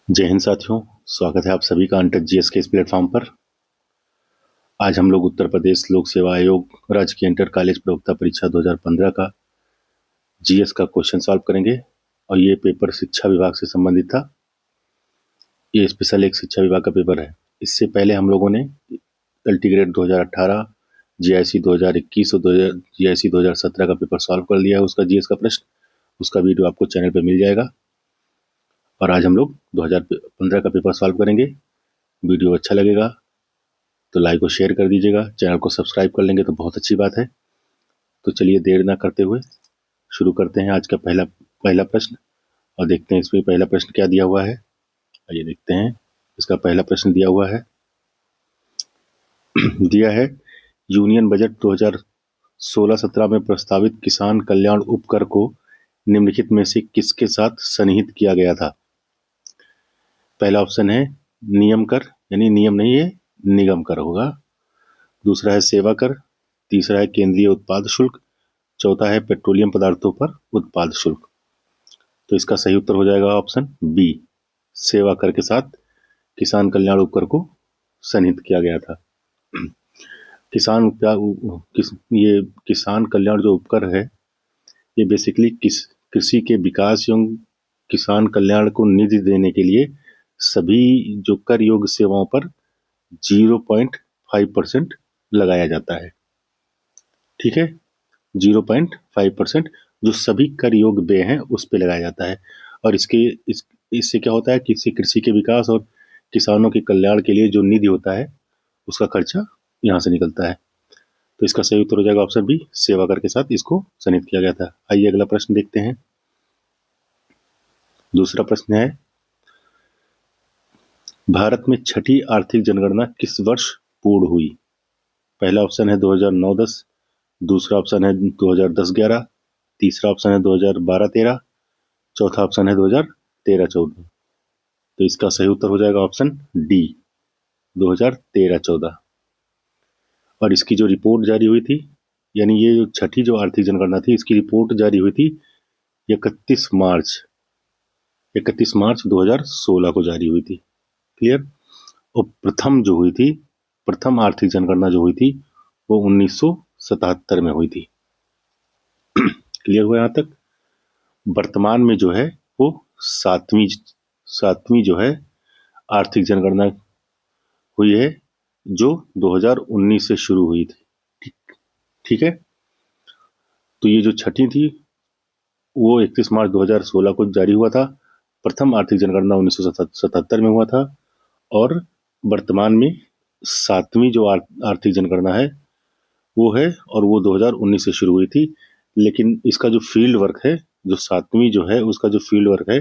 जय हिंद साथियों, स्वागत है आप सभी का अनटच जीएस के इस प्लेटफॉर्म पर। आज हम लोग उत्तर प्रदेश लोक सेवा आयोग राजकीय इंटर कॉलेज प्रवक्ता परीक्षा 2015 का जीएस का क्वेश्चन सॉल्व करेंगे और ये पेपर शिक्षा विभाग से संबंधित था। ये स्पेशल एक शिक्षा विभाग का पेपर है। इससे पहले हम लोगों ने अल्टीग्रेड 2018, जीआईसी 2021 और जीआईसी 2017 का पेपर सॉल्व कर लिया है। उसका जीएस का प्रश्न, उसका वीडियो आपको चैनल पर मिल जाएगा। और आज हम लोग 2015 का पेपर सॉल्व करेंगे। वीडियो अच्छा लगेगा तो लाइक और शेयर कर दीजिएगा। चैनल को सब्सक्राइब कर लेंगे तो बहुत अच्छी बात है। तो चलिए देर ना करते हुए शुरू करते हैं आज का पहला प्रश्न और देखते हैं इसमें पहला प्रश्न क्या दिया हुआ है। आइए देखते हैं। इसका पहला प्रश्न दिया हुआ है दिया है यूनियन बजट 2016-17 में प्रस्तावित किसान कल्याण उपकर को निम्नलिखित में से किसके साथ सन्निहित किया गया था। पहला ऑप्शन है नियम कर, यानी नियम नहीं है, निगम कर होगा। दूसरा है सेवा कर। तीसरा है केंद्रीय उत्पाद शुल्क। चौथा है पेट्रोलियम पदार्थों पर उत्पाद शुल्क। तो इसका सही उत्तर हो जाएगा ऑप्शन बी, सेवा कर के साथ किसान कल्याण उपकर को सन्निहित किया गया था। ये किसान कल्याण जो उपकर है, ये बेसिकली कृषि के विकास एवं किसान कल्याण को निधि देने के लिए सभी जो कर योग्य सेवाओं पर 0.5% लगाया जाता है। ठीक है, 0.5% जो सभी कर योग्य व्यय हैं उस पे लगाया जाता है। और इससे क्या होता है कि इससे कृषि के विकास और किसानों के कल्याण के लिए जो निधि होता है उसका खर्चा यहाँ से निकलता है। तो इसका सही उत्तर हो जाएगा ऑप्शन बी, सेवा कर के साथ इसको सन्निहित किया गया था। आइए अगला प्रश्न देखते हैं। दूसरा प्रश्न है भारत में छठी आर्थिक जनगणना किस वर्ष पूर्ण हुई। पहला ऑप्शन है 2009-10, दूसरा ऑप्शन है 2010-11, तीसरा ऑप्शन है 2012-13, चौथा ऑप्शन है 2013-14। तो इसका सही उत्तर हो जाएगा ऑप्शन डी, 2013-14। और इसकी जो रिपोर्ट जारी हुई थी, यानी ये जो छठी जो आर्थिक जनगणना थी, इसकी रिपोर्ट जारी हुई थी 31 मार्च 2016 को जारी हुई थी। क्लियर। और प्रथम आर्थिक जनगणना जो हुई थी वो 1977 में हुई थी। क्लियर हुआ यहाँ तक। वर्तमान में जो है वो सातवीं जो है आर्थिक जनगणना हुई है, जो 2019 से शुरू हुई थी। ठीक है। तो ये जो छठी थी वो 31 मार्च 2016 को जारी हुआ था। प्रथम आर्थिक जनगणना 1977 में हुआ था और वर्तमान में सातवीं जो आर्थिक जनगणना है वो है, और वो 2019 से शुरू हुई थी। लेकिन इसका जो फील्ड वर्क है, जो सातवीं जो है उसका जो फील्ड वर्क है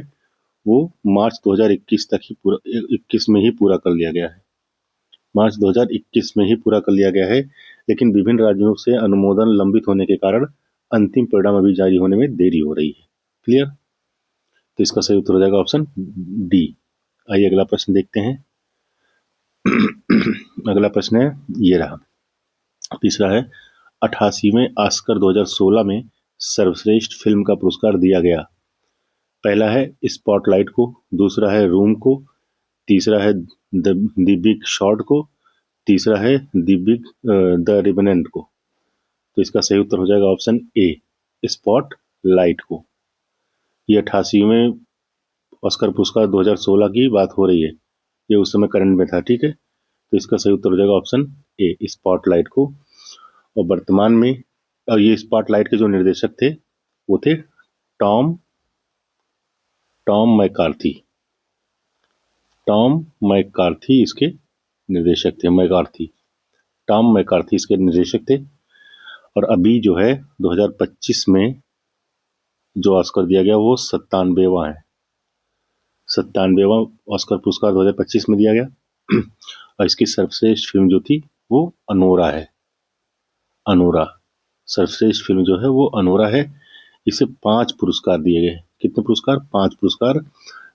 वो मार्च 2021 तक ही पूरा 21 में ही पूरा कर लिया गया है। मार्च 2021 में ही पूरा कर लिया गया है। लेकिन विभिन्न राज्यों से अनुमोदन लंबित होने के कारण अंतिम परिणाम अभी जारी होने में देरी हो रही है। क्लियर। तो इसका सही उत्तर हो जाएगा ऑप्शन डी। आइए अगला प्रश्न देखते हैं। अगला प्रश्न है ये रहा, तीसरा है 88वें ऑस्कर 2016 में सर्वश्रेष्ठ फिल्म का पुरस्कार दिया गया। पहला है स्पॉटलाइट को, दूसरा है रूम को, तीसरा है द बिग शॉट को, तीसरा है द रिवेनेंट को। तो इसका सही उत्तर हो जाएगा ऑप्शन ए, स्पॉट लाइट को। ये 88वें ऑस्कर पुरस्कार 2016 की बात हो रही है, ये उस समय करंट में था। ठीक है। तो इसका सही उत्तर हो जाएगा ऑप्शन ए, स्पॉटलाइट को। और वर्तमान में, और ये स्पॉटलाइट के जो निर्देशक थे वो थे टॉम मैकार्थी। टॉम मैकार्थी इसके निर्देशक थे। टॉम मैकार्थी इसके निर्देशक थे। और अभी जो है 2025 में जो ऑस्कर दिया गया वो 97वां है। 97वां ऑस्कर पुरस्कार 2025 में दिया गया। और इसकी सर्वश्रेष्ठ फिल्म जो थी वो अनोरा है। सर्वश्रेष्ठ फिल्म जो है वो अनोरा है। इसे 5 पुरस्कार दिए गए। कितने पुरस्कार? 5 पुरस्कार,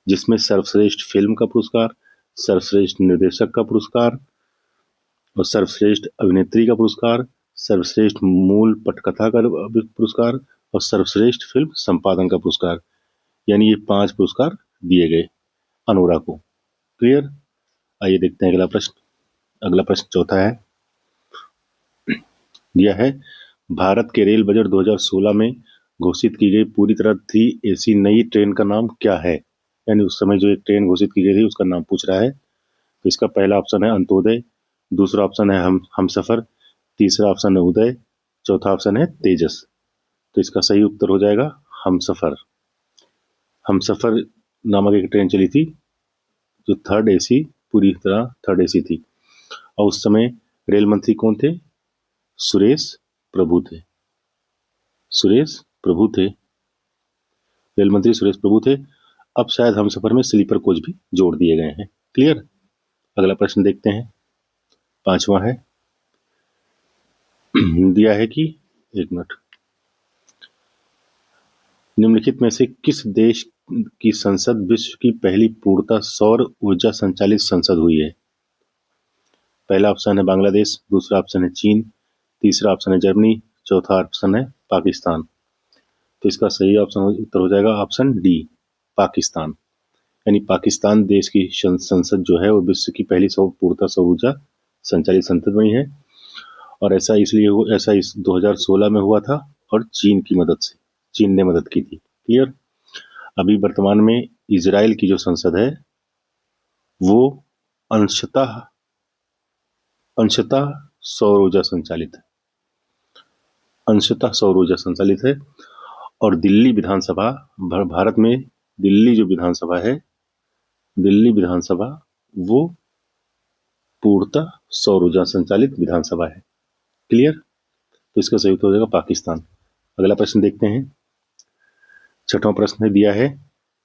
जिसमें सर्वश्रेष्ठ फिल्म का पुरस्कार, सर्वश्रेष्ठ निर्देशक का पुरस्कार, और सर्वश्रेष्ठ अभिनेत्री का पुरस्कार, सर्वश्रेष्ठ मूल पटकथा का पुरस्कार और सर्वश्रेष्ठ फिल्म संपादन का पुरस्कार, यानी ये 5 पुरस्कार दिए गए। अनोरा को। क्लियर। आइए देखते हैं अगला प्रश्न। अगला प्रश्न चौथा है, दिया है भारत के रेल बजट 2016 में घोषित की गई पूरी तरह 3 AC नई ट्रेन का नाम क्या है। यानी उस समय जो एक ट्रेन घोषित की गई थी उसका नाम पूछ रहा है। तो इसका पहला ऑप्शन है अंत्योदय, दूसरा ऑप्शन है हमसफर, तीसरा ऑप्शन है उदय, चौथा ऑप्शन है तेजस। तो इसका सही उत्तर हो जाएगा हमसफर। हमसफर नामक एक ट्रेन चली थी जो 3rd AC, पूरी तरह 3rd AC थी। और उस समय रेल मंत्री कौन थे? सुरेश प्रभु थे। सुरेश प्रभु थे, रेल मंत्री सुरेश प्रभु थे। अब शायद हमसफर में स्लीपर कोच भी जोड़ दिए गए हैं। क्लियर। अगला प्रश्न देखते हैं, पांचवा है, दिया है कि, एक मिनट, निम्नलिखित में से किस देश की संसद विश्व की पहली पूर्णतः सौर ऊर्जा संचालित संसद हुई है। पहला ऑप्शन है बांग्लादेश, दूसरा ऑप्शन है चीन, तीसरा ऑप्शन है जर्मनी, चौथा ऑप्शन है पाकिस्तान। तो इसका सही ऑप्शन उत्तर हो जाएगा ऑप्शन डी, पाकिस्तान। यानी पाकिस्तान देश की संसद जो है वो विश्व की पहली पूर्णतः सौर ऊर्जा संचालित संसद बनी है। और ऐसा इसलिए ऐसा इस 2016 में हुआ था और चीन की मदद से, चीन ने मदद की थी। क्लियर। अभी वर्तमान में इजराइल की जो संसद है वो अंशतः सौर ऊर्जा संचालित है, अंशतः सौर ऊर्जा संचालित है। और दिल्ली विधानसभा, भारत में दिल्ली जो विधानसभा है, दिल्ली विधानसभा वो पूर्णतः सौर ऊर्जा संचालित विधानसभा है। क्लियर। तो इसका सही उत्तर हो जाएगा पाकिस्तान। अगला प्रश्न देखते हैं, छठवां प्रश्न दिया है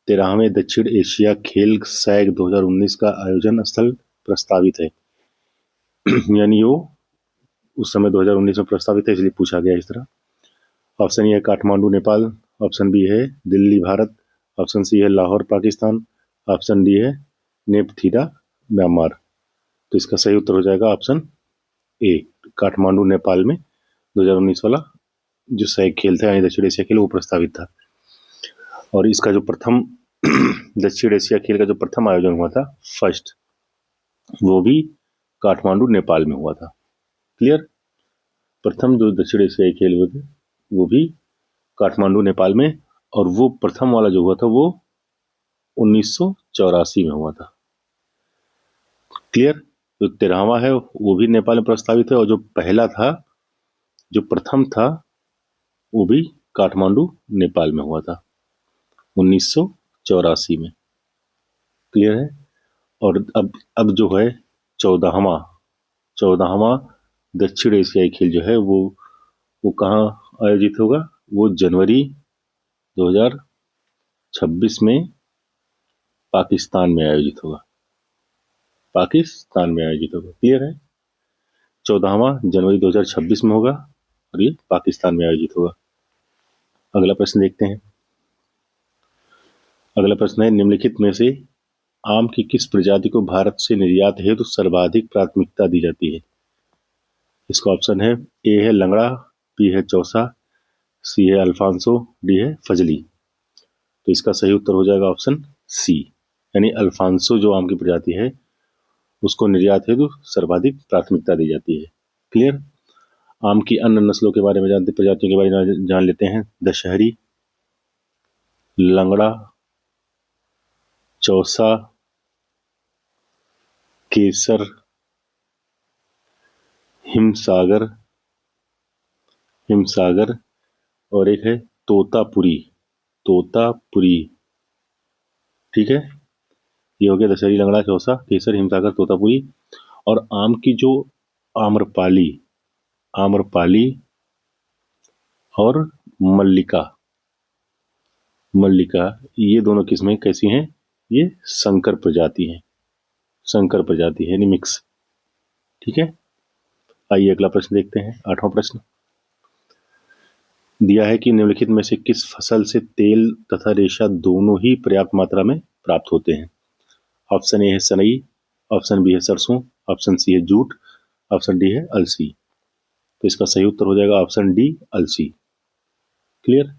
13वें दक्षिण एशिया खेल सैग 2019 का आयोजन स्थल प्रस्तावित है। यानी वो उस समय 2019 में प्रस्तावित है, इसलिए पूछा गया इस तरह। ऑप्शन ए है काठमांडू नेपाल, ऑप्शन बी है दिल्ली भारत, ऑप्शन सी है लाहौर पाकिस्तान, ऑप्शन डी है नेपथीरा म्यांमार। तो इसका सही उत्तर हो जाएगा ऑप्शन ए, काठमांडू नेपाल में 2019 वाला जो सैग खेल था यानी दक्षिण एशिया खेल वो प्रस्तावित था। और इसका जो प्रथम दक्षिण एशिया खेल का जो प्रथम आयोजन हुआ था, फर्स्ट, वो भी काठमांडू नेपाल में हुआ था। क्लियर। प्रथम जो दक्षिण एशियाई खेल हुए थे वो भी काठमांडू नेपाल में, और वो प्रथम वाला जो हुआ था वो 1984 में हुआ था। क्लियर। जो 13वां है वो भी नेपाल में प्रस्तावित है, और जो पहला था, जो प्रथम था, वो भी काठमांडू नेपाल में हुआ था 1984 में। क्लियर है। और अब जो है 14वां दक्षिण एशियाई खेल जो है वो कहाँ आयोजित होगा? वो जनवरी 2026 में पाकिस्तान में आयोजित होगा, पाकिस्तान में आयोजित होगा। क्लियर है। 14वां जनवरी 2026 में होगा और ये पाकिस्तान में आयोजित होगा। अगला प्रश्न देखते हैं। अगला प्रश्न है निम्नलिखित में से आम की किस प्रजाति को भारत से निर्यात हेतु सर्वाधिक प्राथमिकता दी जाती है। इसका ऑप्शन है, ए है लंगड़ा, बी है चौसा, सी है अल्फांसो, डी है फजली। तो इसका सही उत्तर हो जाएगा ऑप्शन सी, यानी अल्फांसो जो आम की प्रजाति है उसको निर्यात हेतु सर्वाधिक प्राथमिकता दी जाती है। क्लियर। आम की अन्य नस्लों के बारे में जानते, प्रजातियों के बारे में जान लेते हैं। दशहरी, लंगड़ा, चौसा, केसर, हिमसागर और एक है तोतापुरी। ठीक है। ये हो गया दशहरी, लंगड़ा, चौसा, केसर, हिमसागर, तोतापुरी। और आम की जो आम्रपाली और मल्लिका, ये दोनों किस्में कैसी हैं? ये संकर प्रजाति है, यानी मिक्स। ठीक है। आइए अगला प्रश्न देखते हैं, 8वां प्रश्न दिया है कि निम्नलिखित में से किस फसल से तेल तथा रेशा दोनों ही पर्याप्त मात्रा में प्राप्त होते हैं। ऑप्शन ए है सनई, ऑप्शन बी है सरसों, ऑप्शन सी है जूट, ऑप्शन डी है अलसी। तो इसका सही उत्तर हो जाएगा ऑप्शन डी, अलसी। क्लियर।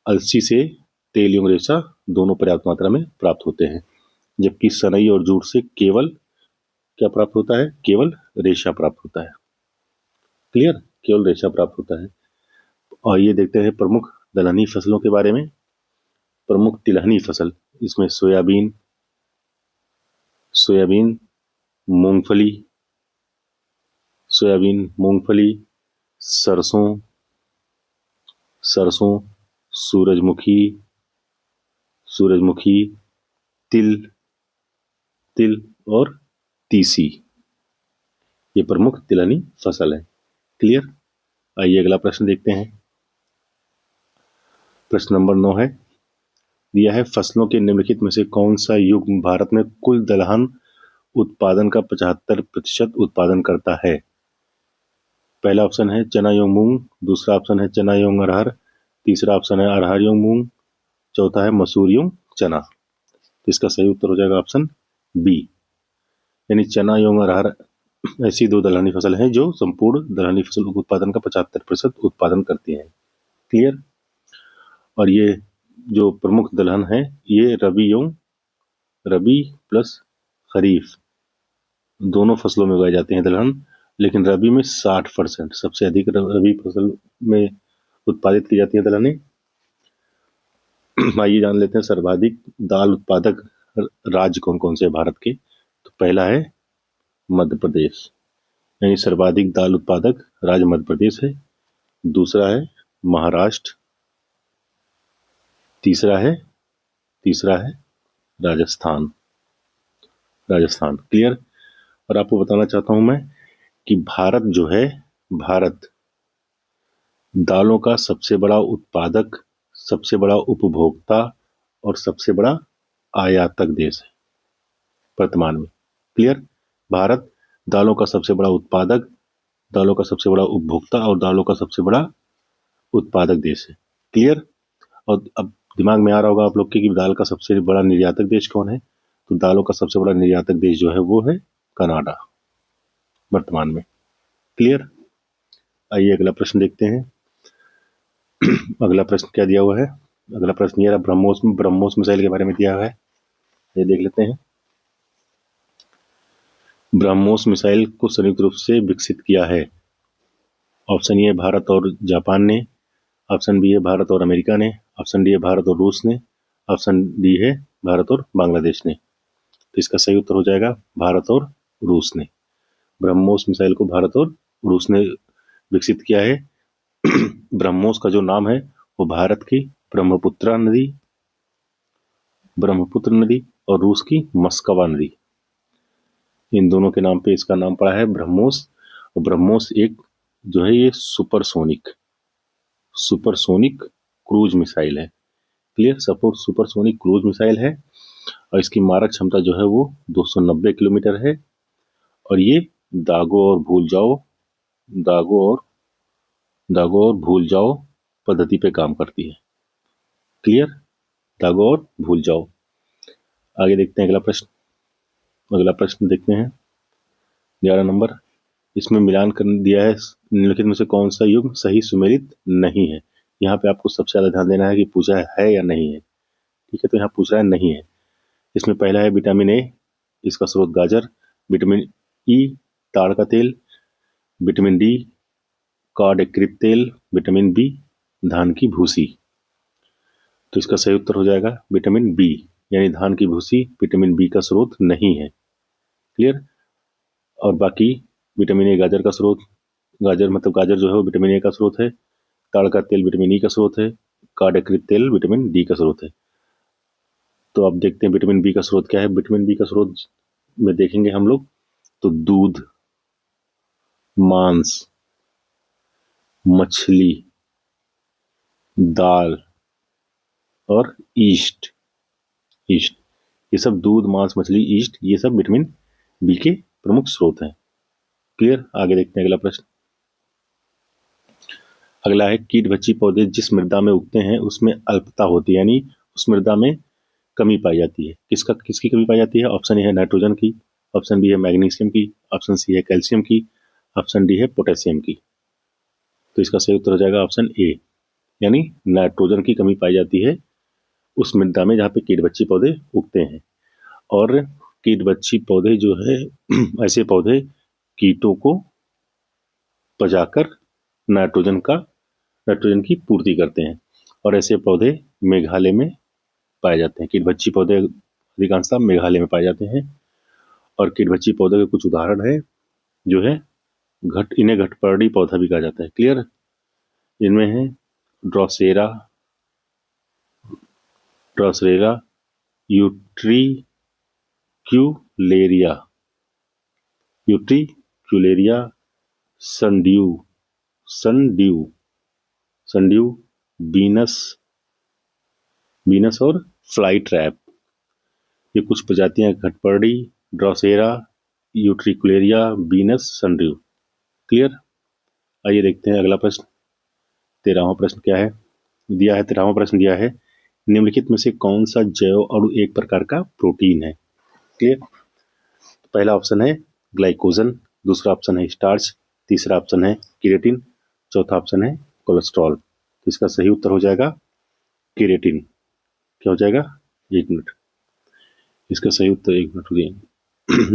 अलसी से तेल एवं रेशा दोनों पर्याप्त मात्रा में प्राप्त होते हैं। जबकि सनई और जूट से केवल क्या प्राप्त होता है? केवल रेशा प्राप्त होता है। क्लियर? केवल रेशा प्राप्त होता है। और ये देखते हैं प्रमुख दलहनी फसलों के बारे में। प्रमुख तिलहनी फसल, इसमें सोयाबीन, मूंगफली, सरसों, सूरजमुखी, तिल और तीसी, ये प्रमुख तिलहनी फसल है। क्लियर? आइए अगला प्रश्न देखते हैं। प्रश्न नंबर 9 है, दिया है फसलों के निम्नलिखित में से कौन सा युग्म भारत में कुल दलहन उत्पादन का 75% उत्पादन करता है? पहला ऑप्शन है चना एवं मूंग, दूसरा ऑप्शन है चना एवं अरहर, तीसरा ऑप्शन है अरहर एवं मूंग, चौथा है मसूर एवं चना। तो इसका सही उत्तर हो जाएगा ऑप्शन बी, यानी चना एवं अरहर ऐसी दो दलहनी फसल हैं जो संपूर्ण दलहनी फसल उत्पादन का 75% उत्पादन करती हैं। क्लियर? और ये जो प्रमुख दलहन है ये रबी प्लस खरीफ दोनों फसलों में उगाए जाते हैं दलहन, लेकिन रबी में 60%, सबसे अधिक रबी फसल में उत्पादित की जाती है दलहनें। आइए जान लेते हैं सर्वाधिक दाल उत्पादक राज्य कौन कौन से हैं भारत के। तो पहला है मध्य प्रदेश, यानी सर्वाधिक दाल उत्पादक राज्य मध्य प्रदेश है। दूसरा है महाराष्ट्र, तीसरा है राजस्थान। क्लियर? और आपको बताना चाहता हूं मैं कि भारत दालों का सबसे बड़ा उत्पादक, सबसे बड़ा उपभोक्ता और सबसे बड़ा आयातक देश है वर्तमान में। क्लियर? भारत दालों का सबसे बड़ा उत्पादक, दालों का सबसे बड़ा उपभोक्ता और दालों का सबसे बड़ा उत्पादक देश है। क्लियर? और अब दिमाग में आ रहा होगा आप लोग के कि दाल का सबसे बड़ा निर्यातक देश कौन है? तो दालों का सबसे बड़ा निर्यातक देश जो है वो है कनाडा वर्तमान में। क्लियर? आइए अगला प्रश्न देखते हैं। अगला प्रश्न क्या दिया हुआ है? अगला प्रश्न ये ब्रह्मोस मिसाइल के बारे में दिया हुआ है, ये देख लेते हैं। ब्रह्मोस मिसाइल को संयुक्त रूप से विकसित किया है। ऑप्शन ए है भारत और जापान ने, ऑप्शन बी है भारत और अमेरिका ने, ऑप्शन डी है भारत और रूस ने, ऑप्शन डी है भारत और बांग्लादेश ने। तो इसका सही उत्तर हो जाएगा भारत और रूस ने। ब्रह्मोस मिसाइल को भारत और रूस ने विकसित किया है। ब्रह्मोस का जो नाम है वो भारत की ब्रह्मपुत्र नदी और रूस की मस्कवा नदी, इन दोनों के नाम पे इसका नाम पड़ा है ब्रह्मोस। और ब्रह्मोस एक जो है ये सुपरसोनिक क्रूज मिसाइल है। क्लियर? सुपरसोनिक क्रूज मिसाइल है और इसकी मारक क्षमता जो है वो 290 किलोमीटर है। और ये दागो और भूल जाओ पद्धति पे काम करती है। क्लियर? दागो और भूल जाओ। आगे देखते हैं अगला प्रश्न देखते हैं 11 नंबर। इसमें मिलान कर दिया है निम्नलिखित में से कौन सा युग्म सही सुमेलित नहीं है। यहाँ पे आपको सबसे ज्यादा ध्यान देना है कि पूछा है या नहीं है। ठीक है, तो यहाँ पूछ रहा है नहीं है। इसमें पहला है विटामिन ए, इसका स्रोत गाजर, विटामिन ई ताड़ का तेल, विटामिन डी कॉड एक्रिक तेल, विटामिन बी धान की भूसी। तो इसका सही उत्तर हो जाएगा विटामिन बी, यानी धान की भूसी विटामिन बी का स्रोत नहीं है। क्लियर? और बाकी विटामिन ए गाजर का स्रोत, गाजर जो है वो विटामिन ए का स्रोत है, ताड़ का तेल विटामिन ई का स्रोत है, कॉड एक्रिक तेल विटामिन डी का स्रोत है। तो अब देखते हैं विटामिन बी का स्रोत क्या है। विटामिन बी का स्रोत में देखेंगे हम लोग तो दूध, मांस, मछली, दाल और ईस्ट, ये सब दूध, मांस, मछली, ईस्ट, ये सब विटामिन बी के प्रमुख स्रोत हैं। क्लियर? आगे देखते हैं अगला प्रश्न। अगला है कीटभक्षी पौधे जिस मृदा में उगते हैं उसमें अल्पता होती है, यानी उस मृदा में कमी पाई जाती है। किसकी कमी पाई जाती है? ऑप्शन ए है नाइट्रोजन की, ऑप्शन बी है मैग्नीशियम की, ऑप्शन सी है कैल्शियम की, ऑप्शन डी है पोटेशियम की। तो इसका सही उत्तर हो जाएगा ऑप्शन ए, यानी नाइट्रोजन की कमी पाई जाती है उस मृदा में जहाँ पे कीटभक्षी पौधे उगते हैं। और कीट बच्ची पौधे जो है ऐसे पौधे कीटों को पचाकर नाइट्रोजन की पूर्ति करते हैं और ऐसे पौधे मेघालय में पाए जाते हैं। कीट बच्ची पौधे अधिकांशतः मेघालय में पाए जाते हैं और कीट बच्ची पौधे के कुछ उदाहरण है जो है इन्हें घटपर्णी पौधा भी कहा जाता है। क्लियर? इनमें है ड्रोसेरा यूट्रिक्यूलेरिया सनड्यू बीनस और फ्लाई ट्रैप। ये कुछ प्रजातियां घटपर्णी, drosera, utricularia, Venus, sundew. Clear? आइए देखते हैं अगला प्रश्न। 13वां प्रश्न क्या है दिया है? 13वां प्रश्न दिया है निम्नलिखित में से कौन सा जैव अणु एक प्रकार का प्रोटीन है? क्लियर? पहला ऑप्शन है ग्लाइकोजन, दूसरा ऑप्शन है स्टार्च, तीसरा ऑप्शन है केराटिन, चौथा ऑप्शन है कोलेस्ट्रॉल। तो इसका सही उत्तर हो जाएगा केराटिन। क्या हो जाएगा? एक मिनट, इसका सही उत्तर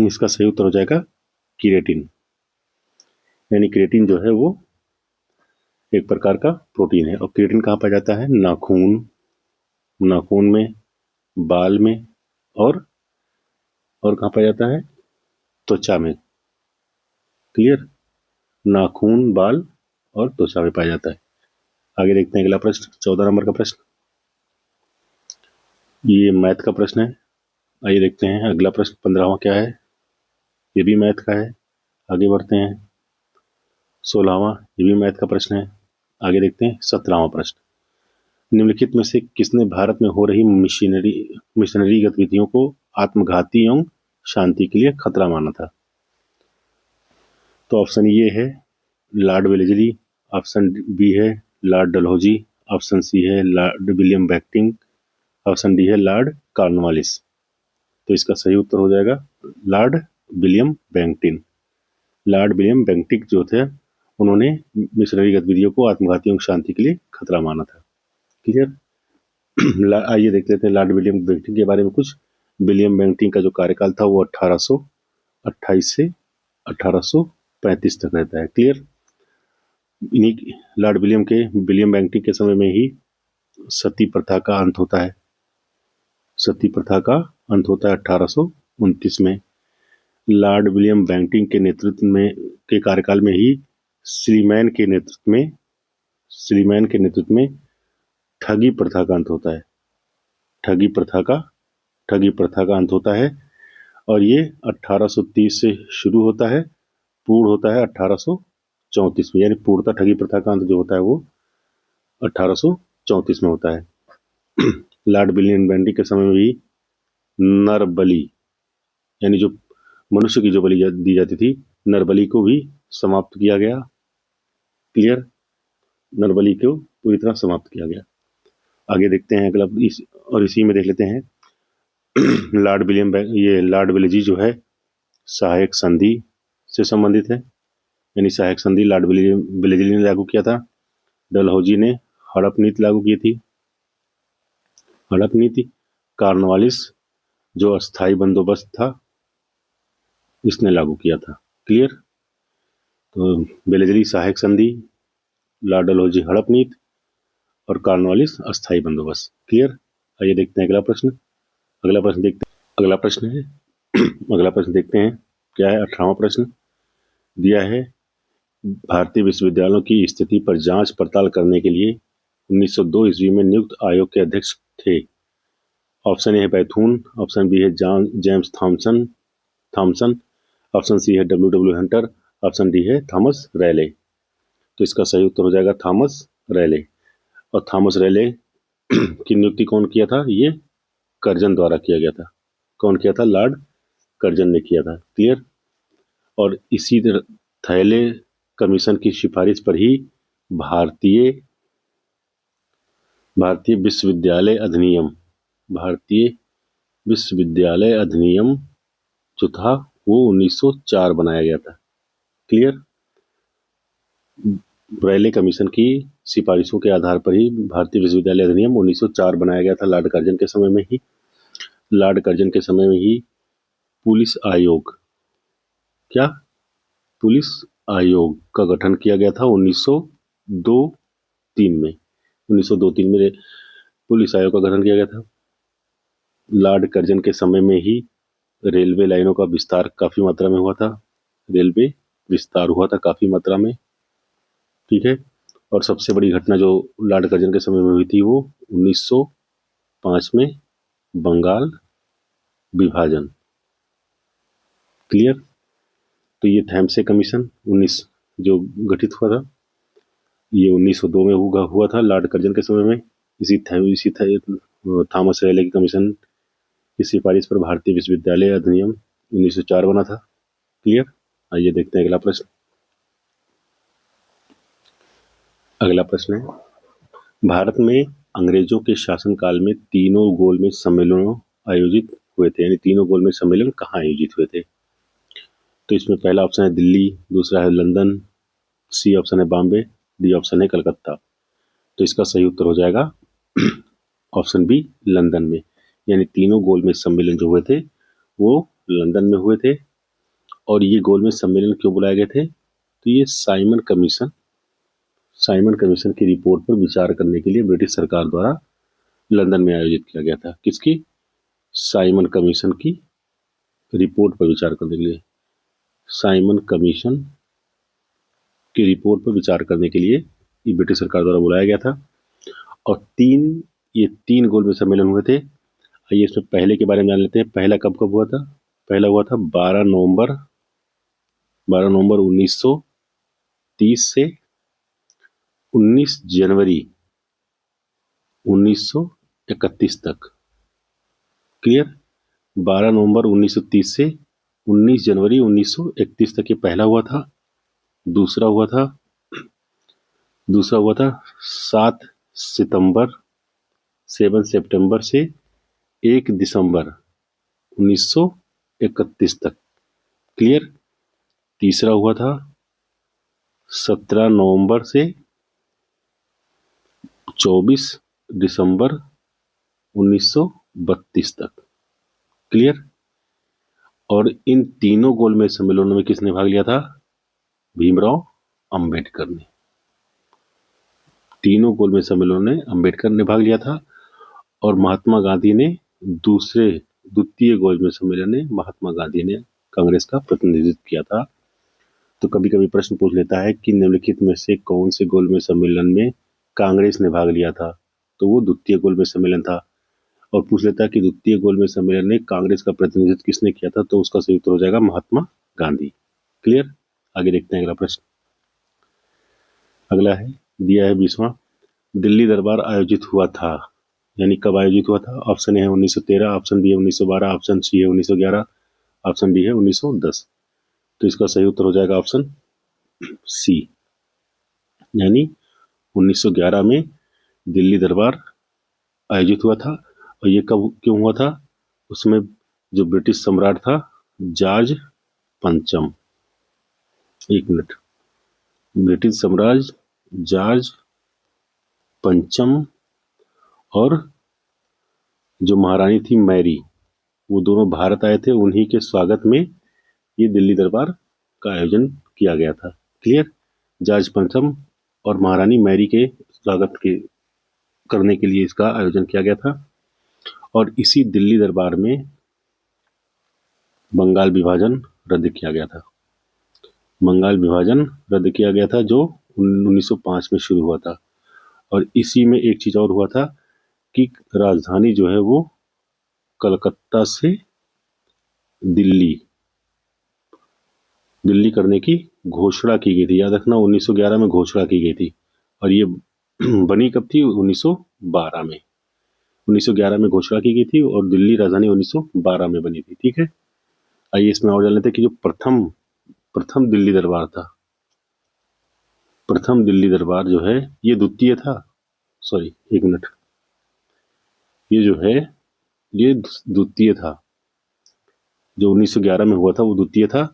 इसका सही उत्तर हो जाएगा केराटिन। यानी केराटिन जो है वो एक प्रकार का प्रोटीन है। और केराटिन कहाँ पाया जाता है? नाखून में, बाल में और कहाँ पाया जाता है? त्वचा में। क्लियर? नाखून, बाल और त्वचा में पाया जाता है। आगे देखते हैं अगला प्रश्न, 14 नंबर का प्रश्न। ये मैथ का प्रश्न है। आइए देखते हैं अगला प्रश्न 15वां क्या है। ये भी मैथ का है। आगे बढ़ते हैं। 16वां, ये भी मैथ का प्रश्न है। आगे देखते हैं 17वां प्रश्न। निम्नलिखित में से किसने भारत में हो रही मिशनरी गतिविधियों को आत्मघाती एवं शांति के लिए खतरा माना था? तो ऑप्शन ये है लॉर्ड वेलेस्ली, ऑप्शन बी है लॉर्ड डलहौजी, ऑप्शन सी है Lord William Bentinck, option D है लॉर्ड कॉर्नवालिस। तो इसका सही उत्तर हो जाएगा Lord William Bentinck. Lord William Bentinck जो थे उन्होंने मिशनरी गतिविधियों को आत्मघाती एवं शांति के लिए खतरा माना था। क्लियर? आइए देख लेते हैं लॉर्ड विलियम बेंटिक के बारे में कुछ। विलियम बेंटिक का जो कार्यकाल था वो 1828 से 1835 तक रहता है। क्लियर? इन्हीं लॉर्ड विलियम बेंटिक के समय में ही सती प्रथा का अंत होता है। सती प्रथा का अंत होता है 1829 में। लॉर्ड विलियम बेंटिक के नेतृत्व में के कार्यकाल में ही स्लीमैन के नेतृत्व में ठगी प्रथा का अंत होता है। ठगी प्रथा का अंत होता है और ये 1830 से शुरू होता है, पूर्ण होता है 1834 में। यानी पूर्णतः ठगी प्रथा का अंत जो होता है वो 1834 में होता है। लॉर्ड विलियम बेंटिक के समय में भी नर बलि, यानी जो मनुष्य की जो बलि दी जाती थी, नर बलि को भी समाप्त किया गया। क्लियर? नर बलि को पूरी तरह समाप्त किया गया। आगे देखते हैं अगला और इसी में देख लेते हैं लॉर्ड वेलेस्ली जो है सहायक संधि से संबंधित है। यानी सहायक संधि लॉर्ड वेलेस्ली ने लागू किया था। डलहौजी ने हड़प नीति लागू की थी। हड़प नीति। कॉर्नवालिस जो अस्थायी बंदोबस्त था इसने लागू किया था। क्लियर? तो वेलेस्ली सहायक संधि, लॉर्ड डलहौजी हड़प नीति और कॉर्नवालिस अस्थायी बंदोबस्त। क्लियर? आइए देखते हैं अगला प्रश्न है अगला प्रश्न देखते हैं क्या है। 18वां प्रश्न दिया है भारतीय विश्वविद्यालयों की स्थिति पर जांच पड़ताल करने के लिए 1902 ईस्वी में नियुक्त आयोग के अध्यक्ष थे। ऑप्शन ए है बैथून, ऑप्शन बी है जेम्स थॉमसन, ऑप्शन सी है डब्ल्यू हंटर, ऑप्शन डी है थॉमस रैले। तो इसका सही उत्तर हो जाएगा थॉमस रैले। और थॉमस रैले की नियुक्ति कौन किया था? ये कर्जन द्वारा किया गया था। कौन किया था? लॉर्ड कर्जन ने किया था। क्लियर? और इसी थैले कमीशन की सिफारिश पर ही भारतीय विश्वविद्यालय अधिनियम जो था वो 1904 बनाया गया था। क्लियर? रैले कमीशन की सिफारिशों के आधार पर ही भारतीय विश्वविद्यालय अधिनियम 1904 बनाया गया था। लॉर्ड कर्जन के समय में ही पुलिस आयोग, क्या पुलिस आयोग का गठन किया गया था 1902-3 में। 1902-3 में पुलिस आयोग का गठन किया गया था। लॉर्ड कर्जन के समय में ही रेलवे लाइनों का विस्तार काफी मात्रा में हुआ था। रेलवे विस्तार हुआ था काफी मात्रा में, ठीक है। और सबसे बड़ी घटना जो लॉर्ड कर्जन के समय में हुई थी वो 1905 में बंगाल विभाजन। क्लियर। तो ये थैमसे कमीशन 19 जो गठित हुआ था, ये 1902 में हुआ था लॉर्ड कर्जन के समय में। इसी थॉमस रेले की कमीशन की सिफारिश पर भारतीय विश्वविद्यालय अधिनियम 1904 बना था। क्लियर। आइए देखते हैं अगला प्रश्न। अगला प्रश्न है, भारत में अंग्रेजों के शासनकाल में तीनों गोलमेज सम्मेलनों आयोजित हुए थे, यानी तीनों गोलमेज सम्मेलन कहाँ आयोजित हुए थे? तो इसमें पहला ऑप्शन है दिल्ली, दूसरा है लंदन, सी ऑप्शन है बॉम्बे, डी ऑप्शन है कलकत्ता। तो इसका सही उत्तर हो जाएगा ऑप्शन बी, लंदन में। यानी तीनों गोलमेज सम्मेलन जो हुए थे वो लंदन में हुए थे। और ये गोलमेज सम्मेलन क्यों बुलाए गए थे? तो ये साइमन कमीशन की रिपोर्ट पर विचार करने के लिए ब्रिटिश सरकार द्वारा लंदन में आयोजित किया गया था। किसकी? साइमन कमीशन की रिपोर्ट पर विचार करने के लिए। साइमन कमीशन की रिपोर्ट पर विचार करने के लिए ये ब्रिटिश सरकार द्वारा बुलाया गया था। और ये तीन गोलमेज सम्मेलन हुए थे। आइए इसमें पहले के बारे में जान लेते हैं। पहला कब कब हुआ था? पहला हुआ था 12 नवंबर 1930 से 19 जनवरी 1931 तक। क्लियर। 12 नवंबर 1930 से 19 जनवरी 1931 तक ये पहला हुआ था। दूसरा हुआ था 7 सितंबर से 1 दिसंबर 1931 तक। क्लियर। तीसरा हुआ था 17 नवंबर से 24 दिसंबर 1932 तक। क्लियर। और इन तीनों गोलमेज सम्मेलनों में किसने भाग लिया था? भीमराव अंबेडकर ने। तीनों गोलमेज सम्मेलनों में अंबेडकर ने भाग लिया था। और महात्मा गांधी ने द्वितीय गोलमेज सम्मेलन में महात्मा गांधी ने कांग्रेस का प्रतिनिधित्व किया था। तो कभी कभी प्रश्न पूछ लेता है कि निम्नलिखित में से कौन से गोलमेज सम्मेलन में कांग्रेस ने भाग लिया था? तो वो द्वितीय गोलमेज सम्मेलन था। और पूछ लेता है कि द्वितीय गोलमेज सम्मेलन में कांग्रेस का प्रतिनिधित्व किसने किया था? तो उसका सही उत्तर हो जाएगा महात्मा गांधी। क्लियर। आगे देखते हैं अगला प्रश्न। अगला है, दिया है 20वां, दिल्ली दरबार आयोजित हुआ था, यानी कब आयोजित हुआ था? ऑप्शन ए है 1913, ऑप्शन बी है 1912, ऑप्शन सी है 1911, ऑप्शन डी है 1910। तो इसका सही उत्तर हो जाएगा ऑप्शन सी, यानी 1911 में दिल्ली दरबार आयोजित हुआ था। और ये कब क्यों हुआ था? उसमें जो ब्रिटिश सम्राट था जॉर्ज पंचम, एक मिनट, ब्रिटिश सम्राट जॉर्ज पंचम और जो महारानी थी मैरी, वो दोनों भारत आए थे। उन्हीं के स्वागत में ये दिल्ली दरबार का आयोजन किया गया था। क्लियर। जॉर्ज पंचम और महारानी मैरी के स्वागत के करने के लिए इसका आयोजन किया गया था। और इसी दिल्ली दरबार में बंगाल विभाजन रद्द किया गया था। बंगाल विभाजन रद्द किया गया था जो 1905 में शुरू हुआ था। और इसी में एक चीज और हुआ था कि राजधानी जो है वो कलकत्ता से दिल्ली करने की घोषणा की गई थी। याद रखना 1911 में घोषणा की गई थी। और ये बनी कब थी? 1912 में। 1911 में घोषणा की गई थी और दिल्ली राजधानी 1912 में बनी थी। ठीक है। आइए इसमें और जान लेते हैं कि जो प्रथम दिल्ली दरबार था, प्रथम दिल्ली दरबार जो है ये द्वितीय था। सॉरी, एक मिनट, ये जो है ये द्वितीय था। जो 1911 में हुआ था वो द्वितीय था।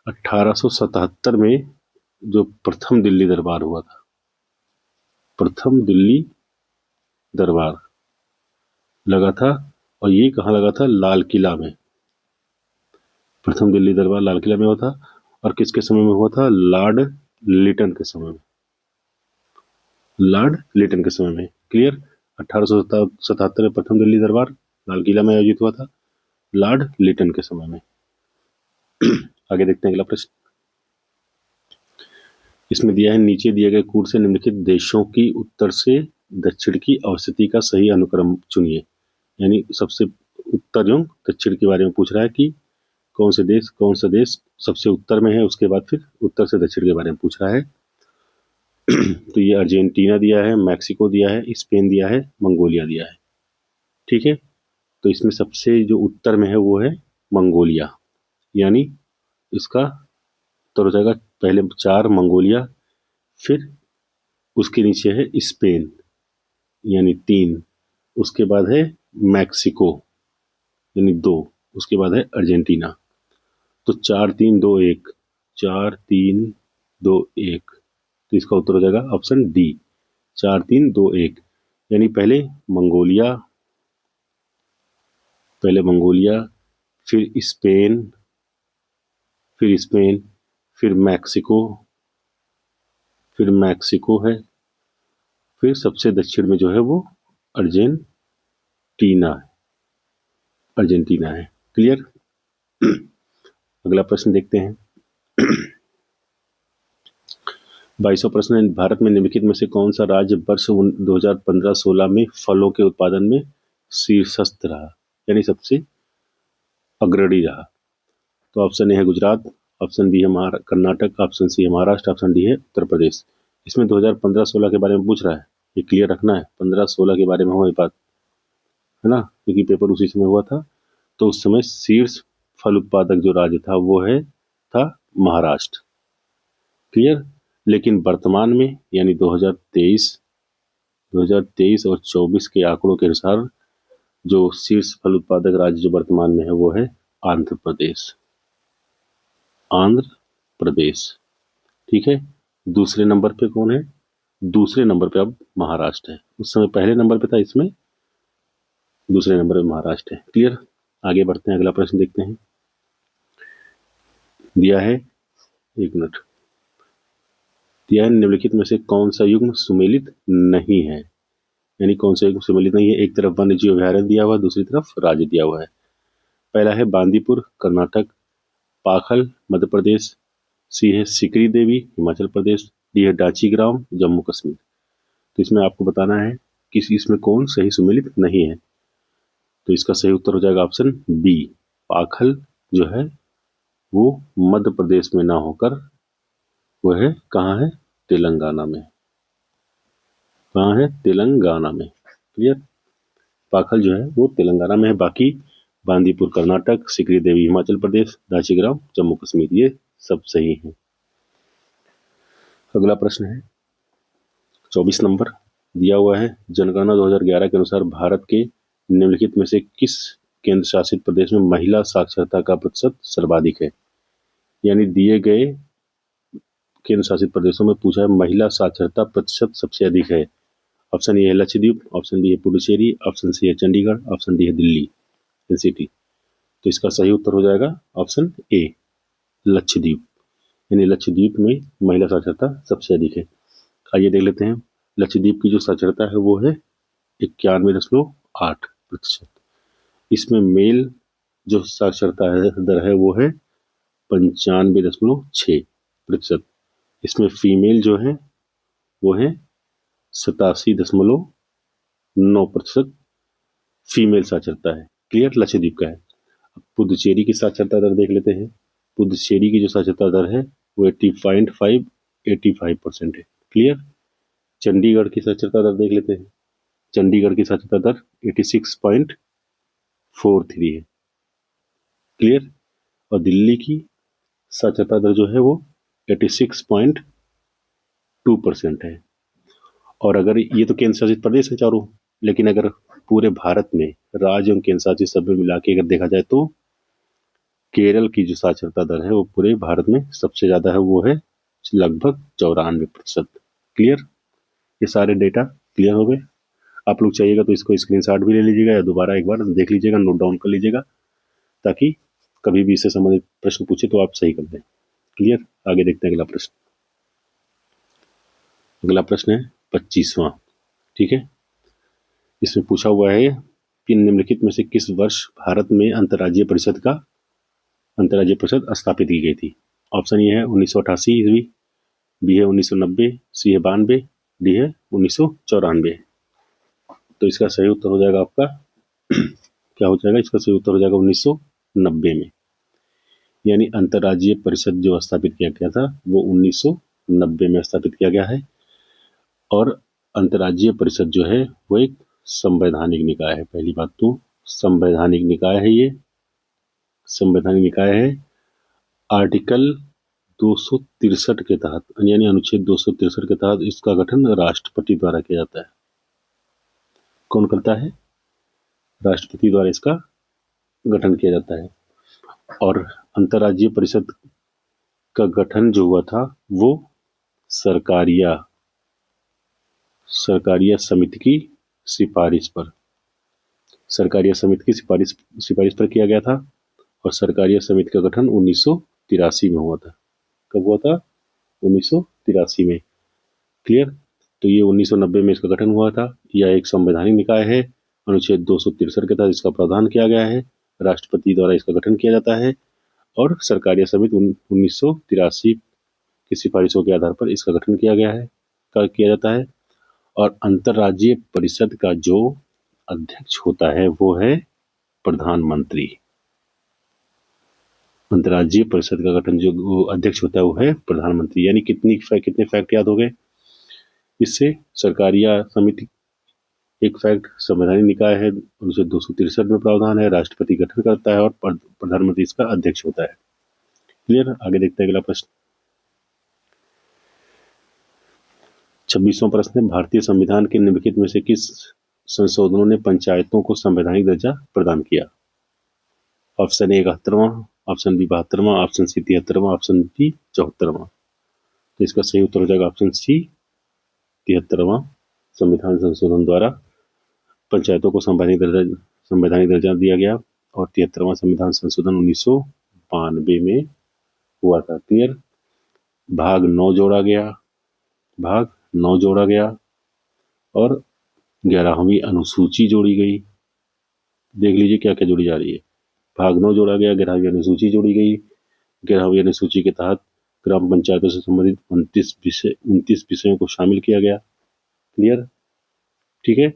1877 में जो प्रथम दिल्ली दरबार हुआ था, प्रथम दिल्ली दरबार लगा था और ये कहाँ लगा था? लाल किला में। प्रथम दिल्ली दरबार लाल किला में हुआ था। और किसके समय में हुआ था? लॉर्ड लिटन के समय में। लॉर्ड लिटन के समय में। क्लियर? 1877 में प्रथम दिल्ली दरबार लाल किला में आयोजित हुआ था, लॉर्ड लिटन के समय में। आगे देखते हैं अगला प्रश्न। इसमें दिया है, नीचे दिए गए कूट से निम्नलिखित देशों की उत्तर से दक्षिण की अवस्थिति का सही अनुक्रम चुनिए। यानी सबसे उत्तर एवं दक्षिण के बारे में पूछ रहा है कि कौन सा देश सबसे उत्तर में है, उसके बाद फिर उत्तर से दक्षिण के बारे में पूछ रहा है। तो ये अर्जेंटीना दिया है, मैक्सिको दिया है, स्पेन दिया है, मंगोलिया दिया है। ठीक है, तो इसमें सबसे जो उत्तर में है वो है मंगोलिया, यानी इसका उत्तर हो जाएगा पहले 4 मंगोलिया, फिर उसके नीचे है स्पेन यानी 3, उसके बाद है मैक्सिको यानी 2, उसके बाद है अर्जेंटीना। तो 4 3 2 1, 4 3 2 1, तो इसका उत्तर हो जाएगा ऑप्शन डी, 4 3 2 1। यानी पहले मंगोलिया, फिर स्पेन, फिर मैक्सिको है, फिर सबसे दक्षिण में जो है वो अर्जेंटीना है। क्लियर? अगला प्रश्न देखते हैं। 22वां प्रश्न है, भारत में निम्नलिखित में से कौन सा राज्य वर्ष 2015-16 में फलों के उत्पादन में शीर्षस्थ रहा, यानी सबसे अग्रणी रहा? तो ऑप्शन ए है गुजरात, ऑप्शन बी है कर्नाटक, ऑप्शन सी है महाराष्ट्र, ऑप्शन डी है उत्तर प्रदेश। इसमें 2015-16 के बारे में पूछ रहा है, ये क्लियर रखना है। 15-16 के बारे में हुआ बात है ना, क्योंकि पेपर उसी समय हुआ था। तो उस समय शीर्ष फल उत्पादक जो राज्य था वो था महाराष्ट्र। क्लियर? लेकिन वर्तमान में यानी 2023 और 24 के आंकड़ों के अनुसार जो शीर्ष फल उत्पादक राज्य जो वर्तमान में है वो है आंध्र प्रदेश। ठीक है, दूसरे नंबर पे कौन है? दूसरे नंबर पे अब महाराष्ट्र है। उस समय पहले नंबर पे था, इसमें दूसरे नंबर पे महाराष्ट्र है। क्लियर? आगे बढ़ते हैं, अगला प्रश्न देखते हैं। दिया है, एक मिनट, दिया है निम्नलिखित में से कौन सा युग्म सुमेलित नहीं है, यानी कौन सा युग्म सुमेलित नहीं है। एक तरफ वन्य जीव अभयारण्य दिया हुआ है, दूसरी तरफ राज्य दिया हुआ है। पहला है बांदीपुर कर्नाटक, पाखल मध्य प्रदेश, सी है सिकरी देवी हिमाचल प्रदेश, डी है डाची ग्राम जम्मू कश्मीर। तो इसमें आपको बताना है कि इसमें कौन सही सुमेलित नहीं है। तो इसका सही उत्तर हो जाएगा ऑप्शन बी, पाखल जो है वो मध्य प्रदेश में ना होकर वो है कहाँ है? तेलंगाना में। कहाँ है? तेलंगाना में। क्लियर? पाखल जो है वो तेलंगाना में है, बाकी बांदीपुर कर्नाटक, सिकरी देवी हिमाचल प्रदेश, दाचीग्राम जम्मू कश्मीर, ये सब सही है। अगला प्रश्न है 24 नंबर, दिया हुआ है, जनगणना 2011 के अनुसार भारत के निम्नलिखित में से किस केंद्र शासित प्रदेश में महिला साक्षरता का प्रतिशत सर्वाधिक है। यानी दिए गए केंद्र शासित प्रदेशों में पूछा है महिला साक्षरता प्रतिशत सबसे अधिक है। ऑप्शन ए है लक्षद्वीप, ऑप्शन बी है पुडुचेरी, ऑप्शन सी है चंडीगढ़, ऑप्शन डी है दिल्ली एनसीटी। तो इसका सही उत्तर हो जाएगा ऑप्शन ए, लक्षद्वीप। यानी लक्षद्वीप में महिला साक्षरता सबसे अधिक है। आइए देख लेते हैं, लक्षद्वीप की जो साक्षरता है वो है 91.8%। इसमें मेल जो साक्षरता दर है वो है 95.6%। इसमें फीमेल जो है वो है 87.9% फीमेल साक्षरता है। क्लियर? लक्षद्वीप का है। अब पुदुचेरी की साक्षरता दर देख लेते हैं। पुदुचेरी की जो साक्षरता दर है वो 85% है। क्लियर? चंडीगढ़ की साक्षरता दर देख लेते हैं। चंडीगढ़ की साक्षरता दर 86.43 है। क्लियर? और दिल्ली की साक्षरता दर जो है वो 86.2% है। और अगर ये तो केंद्र शासित प्रदेश है चारों, लेकिन अगर पूरे भारत में राज्य एवं केंद्र शासित सब में मिला के अगर देखा जाए तो केरल की जो साक्षरता दर है वो पूरे भारत में सबसे ज्यादा है, वो है लगभग 94%। क्लियर? ये सारे डेटा क्लियर हो गए। आप लोग चाहिएगा तो इसको स्क्रीनशॉट भी ले लीजिएगा या दोबारा एक बार देख लीजिएगा, नोट डाउन कर लीजिएगा, ताकि कभी भी इससे संबंधित प्रश्न पूछे तो आप सही कर दें। क्लियर? आगे देखते हैं अगला प्रश्न। अगला प्रश्न है 25वां। ठीक है, इसमें पूछा हुआ है कि निम्नलिखित में से किस वर्ष भारत में अंतर्राज्यीय परिषद स्थापित की गई थी। ऑप्शन ये है 1988 ईस्वी, बी है 1990, सी है 92, डी है 1994। तो इसका सही उत्तर हो जाएगा आपका क्या हो जाएगा? इसका सही उत्तर हो जाएगा 1990 में। यानी अंतर्राज्यीय परिषद जो स्थापित किया गया था वो 1990 में स्थापित किया गया है। और अंतर्राज्यीय परिषद जो है वो एक संवैधानिक निकाय है। पहली बात तो संवैधानिक निकाय है, ये संवैधानिक निकाय है। आर्टिकल 263 के तहत, यानी अनुच्छेद 263 के तहत इसका गठन राष्ट्रपति द्वारा किया जाता है। कौन करता है? राष्ट्रपति द्वारा इसका गठन किया जाता है। और अंतर्राज्यीय परिषद का गठन जो हुआ था वो सरकारिया समिति की सिफारिश पर सिफारिश पर किया गया था। और सरकारिया समिति का गठन 1983 में हुआ था। कब हुआ था? 1983 में। क्लियर? तो ये 1990 में इसका गठन हुआ था। यह एक संवैधानिक निकाय है। अनुच्छेद 263 के तहत इसका प्रावधान किया गया है। राष्ट्रपति द्वारा इसका गठन किया जाता है और सरकारिया समिति 1983 की सिफारिशों के आधार पर इसका गठन किया जाता है। और अंतर्राज्यीय परिषद का जो अध्यक्ष होता है वो है प्रधानमंत्री। अंतर्राज्यीय परिषद का गठन जो अध्यक्ष होता है वो है प्रधानमंत्री। यानी कितने फैक्ट याद हो गए इससे? सरकारिया समिति एक फैक्ट, संवैधानिक निकाय है, अनुच्छेद 263 में प्रावधान है, राष्ट्रपति गठन करता है और प्रधानमंत्री इसका अध्यक्ष होता है। क्लियर? आगे देखते हैं अगला प्रश्न। 26वां प्रश्न है, भारतीय संविधान के निम्नलिखित में से किस संशोधनों ने पंचायतों को संवैधानिक दर्जा प्रदान किया? ऑप्शन ए 71वां, ऑप्शन बी 72वां, ऑप्शन सी 73वां, ऑप्शन डी 74वां। तो इसका सही उत्तर हो जाएगा ऑप्शन सी 73वां। संविधान संशोधन द्वारा पंचायतों को संवैधानिक दर्जा दिया गया और 73वां संविधान संशोधन 1992 में हुआ था। क्लियर? भाग 9 जोड़ा गया और 11वीं अनुसूची जोड़ी गई। देख लीजिए क्या क्या जोड़ी जा रही है। भाग 9 जोड़ा गया, 11वीं अनुसूची जोड़ी गई। 11वीं अनुसूची के तहत ग्राम पंचायतों से संबंधित 29 विषयों को शामिल किया गया। क्लियर? ठीक है।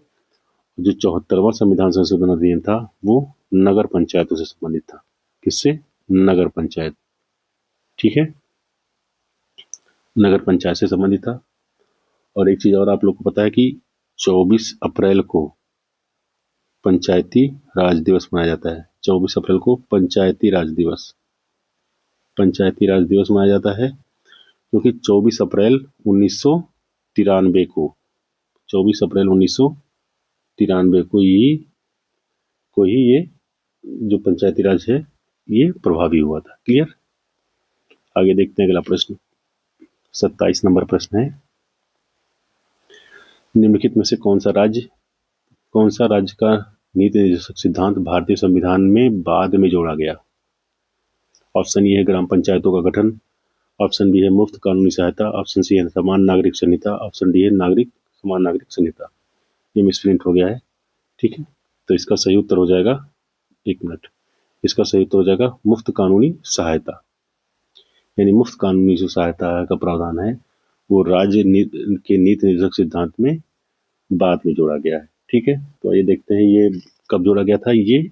जो 74वां संविधान संशोधन अधिनियम था वो नगर पंचायतों से संबंधित था। किससे? नगर पंचायत। ठीक है, नगर पंचायत से संबंधित था। और एक चीज और आप लोग को पता है कि 24 अप्रैल को पंचायती राज दिवस मनाया जाता है। 24 अप्रैल को पंचायती राज दिवस मनाया जाता है क्योंकि 24 अप्रैल 1993 को ही ये जो पंचायती राज है ये प्रभावी हुआ था। क्लियर? आगे देखते हैं अगला प्रश्न। 27 नंबर प्रश्न है, निम्नलिखित में से कौन सा राज्य का नीति निर्देशक सिद्धांत भारतीय संविधान में बाद में जोड़ा गया? ऑप्शन ए है ग्राम पंचायतों का गठन, ऑप्शन बी है मुफ्त कानूनी सहायता, ऑप्शन सी है समान नागरिक संहिता, ऑप्शन डी है समान नागरिक संहिता। ये मिसप्रिंट हो गया है। ठीक है, तो इसका सही उत्तर हो जाएगा, एक मिनट, इसका सही उत्तर हो जाएगा मुफ्त कानूनी सहायता। यानी मुफ्त कानूनी जो सहायता का प्रावधान है वो राज्य के नीति निर्देशक सिद्धांत में बाद में जोड़ा गया है। ठीक है, तो ये देखते हैं ये कब जोड़ा गया था। ये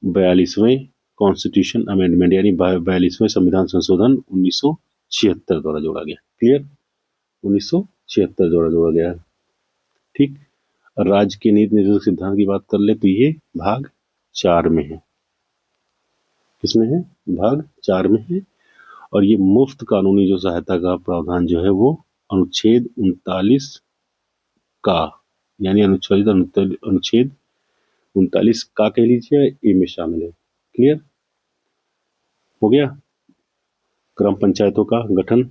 42वें कॉन्स्टिट्यूशन अमेंडमेंट यानी 42वें संविधान संशोधन 1976 द्वारा जोड़ा गया। क्लियर? 1976 द्वारा जोड़ा गया है। ठीक, राज्य के नीति निर्देशक सिद्धांत की बात कर ले तो ये भाग 4 में है। किसमें है? भाग 4 में है। और ये मुफ्त कानूनी जो सहायता का प्रावधान जो है वो अनुच्छेद 39 का, यानी अनुच्छेद 39 का कह लीजिए, ए में शामिल है। क्लियर हो गया? ग्राम पंचायतों का गठन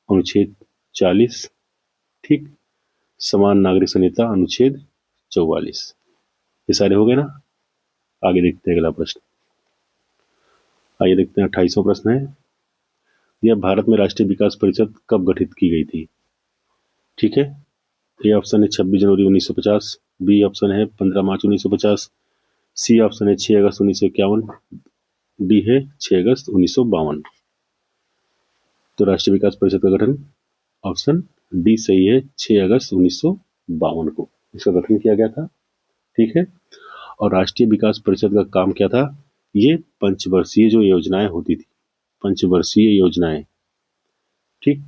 अनुच्छेद 40। ठीक, समान नागरिक संहिता अनुच्छेद 44। ये सारे हो गए ना। आगे देखते हैं अगला प्रश्न। आइए देखते हैं 28वां प्रश्न है, यह भारत में राष्ट्रीय विकास परिषद कब गठित की गई थी? ठीक है, ए ऑप्शन है 26 जनवरी 1950, बी ऑप्शन है 15 मार्च 1950, सी ऑप्शन है 6 अगस्त 1951, डी है 6 अगस्त 1952। तो राष्ट्रीय विकास परिषद का गठन ऑप्शन डी सही है, 6 अगस्त 1952 को इसका गठन किया गया था। ठीक है, और राष्ट्रीय विकास परिषद का काम क्या था? ये पंचवर्षीय जो योजनाएं होती थी, पंचवर्षीय योजनाएं, ठीक,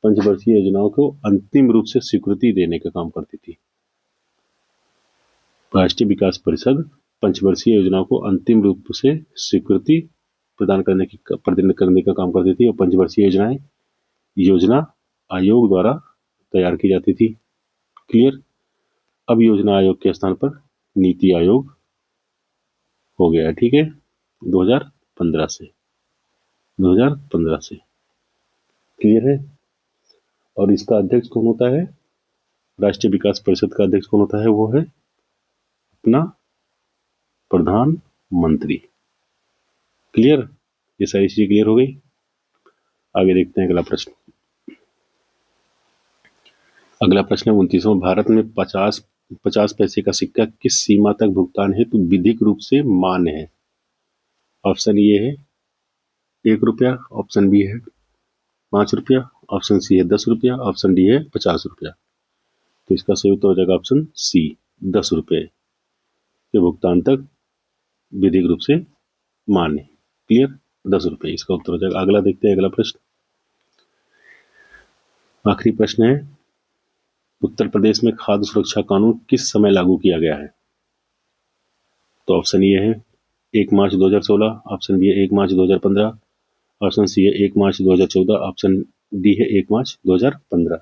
पंचवर्षीय योजनाओं को अंतिम रूप से स्वीकृति देने का काम करती थी। राष्ट्रीय विकास परिषद पंचवर्षीय योजनाओं को अंतिम रूप से स्वीकृति प्रदान करने का काम करती थी, और पंचवर्षीय योजनाएं योजना आयोग द्वारा तैयार की जाती थी। क्लियर? अब योजना आयोग के स्थान पर नीति आयोग हो गया है। ठीक है, 2015 से। क्लियर है? और इसका अध्यक्ष कौन होता है? राष्ट्रीय विकास परिषद का अध्यक्ष कौन होता है? वो है अपना प्रधानमंत्री। क्लियर? ये सारी चीजें क्लियर हो गई। आगे देखते हैं अगला प्रश्न। अगला प्रश्न है 29वां, भारत में 50 पैसे का सिक्का किस सीमा तक भुगतान हेतु विधिक रूप से मान्य है? ऑप्शन ए है 1 रुपया, ऑप्शन बी है 5 रुपया, ऑप्शन सी है 10 रुपया, ऑप्शन डी है 50 रुपया। तो इसका सही उत्तर हो जाएगा ऑप्शन सी, 10 रुपये के भुगतान तक विधिक रूप से मान्य। क्लियर? 10 रुपये इसका उत्तर हो जाएगा। अगला देखते हैं अगला प्रश्न। आखिरी प्रश्न है, उत्तर प्रदेश में खाद्य सुरक्षा कानून किस समय लागू किया गया है? तो ऑप्शन ए है 1 मार्च 2016, ऑप्शन बी है 1 मार्च 2015, ऑप्शन सी है 1 मार्च 2014, ऑप्शन डी है 1 मार्च 2015।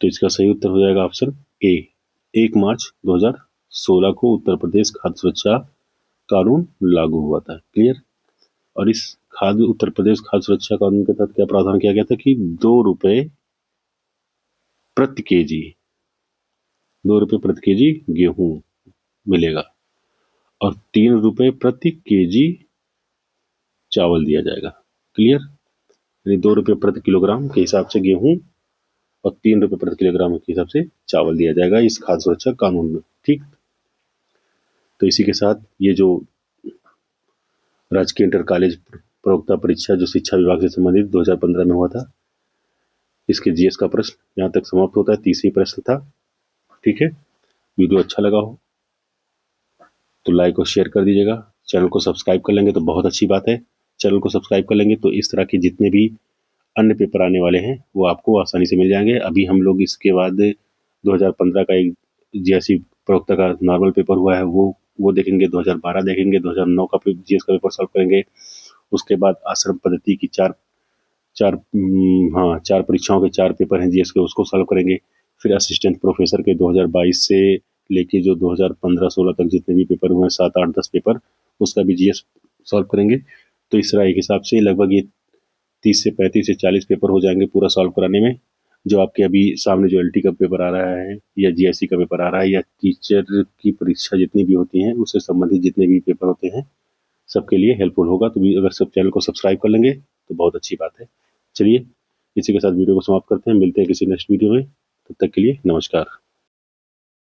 तो इसका सही उत्तर हो जाएगा ऑप्शन ए, 1 मार्च 2016 को उत्तर प्रदेश खाद्य सुरक्षा कानून लागू हुआ था। क्लियर? और इस उत्तर प्रदेश खाद्य सुरक्षा कानून के तहत क्या प्रावधान किया गया था कि 2 रुपए प्रति केजी गेहूं मिलेगा और 3 रुपए प्रति केजी चावल दिया जाएगा। क्लियर? यानी 2 रुपए प्रति किलोग्राम के हिसाब से गेहूं और 3 रुपए प्रति किलोग्राम के हिसाब से चावल दिया जाएगा इस खाद्य सुरक्षा कानून में। ठीक, तो इसी के साथ ये जो राजकीय इंटर कॉलेज प्रवक्ता परीक्षा जो शिक्षा विभाग से संबंधित 2015 में हुआ था, इसके जीएस का प्रश्न यहाँ तक समाप्त होता है। 30वां प्रश्न था। ठीक है, वीडियो अच्छा लगा हो तो लाइक और शेयर कर दीजिएगा। चैनल को सब्सक्राइब कर लेंगे तो बहुत अच्छी बात है। चैनल को सब्सक्राइब कर लेंगे तो इस तरह के जितने भी अन्य पेपर आने वाले हैं वो आपको आसानी से मिल जाएंगे। अभी हम लोग इसके बाद 2015 का एक जीएससी प्रवक्ता का नॉर्मल पेपर हुआ है वो देखेंगे, 2012 देखेंगे, 2009 का जीएस का पेपर सॉल्व करेंगे। उसके बाद आश्रम पद्धति की चार परीक्षाओं के 4 पेपर हैं जीएस के, उसको सॉल्व करेंगे। फिर असिस्टेंट प्रोफेसर के 2022 से लेके जो 2015-16 तक जितने भी पेपर हुए हैं 7, 8, 10 पेपर, उसका भी जीएस सॉल्व करेंगे। तो इस तरह एक हिसाब से लगभग ये 30 से 35 से 40 पेपर हो जाएंगे पूरा सॉल्व कराने में। जो आपके अभी सामने जो एलटी का पेपर आ रहा है या जीएससी का पेपर आ रहा है या टीचर की परीक्षा जितनी भी होती हैं उससे संबंधित जितने भी पेपर होते हैं सबके लिए हेल्पफुल होगा। तो भी अगर सब चैनल को सब्सक्राइब कर लेंगे तो बहुत अच्छी बात है। चलिए इसी के साथ वीडियो को समाप्त करते हैं, मिलते हैं किसी नेक्स्ट वीडियो में। तब तक के लिए नमस्कार।